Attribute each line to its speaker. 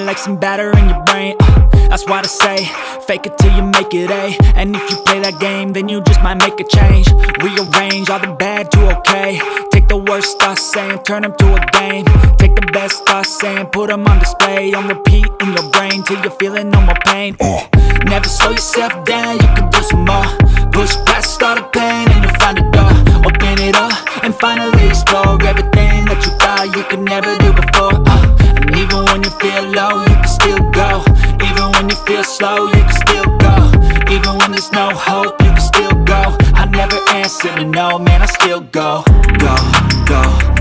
Speaker 1: it like some batter in your brain. That's why I say, fake it till you make it A. And if you play that game, then you just might make a change. Rearrange all the bad to okay. Take the worst thoughts saying, turn them to a game. Take the best thoughts saying, put them on display. On repeat in your brain till you're feeling no more pain. Never slow yourself down, you can do some more. Push past all the pain and you'll find a door. Open it up and finally explore everything that you thought you could never do before. And even when you feel low, you can still go. Even when you feel slow, you can still go. Even when there's no hope, you can still go. I never answer to no, man, I still go. Go, go.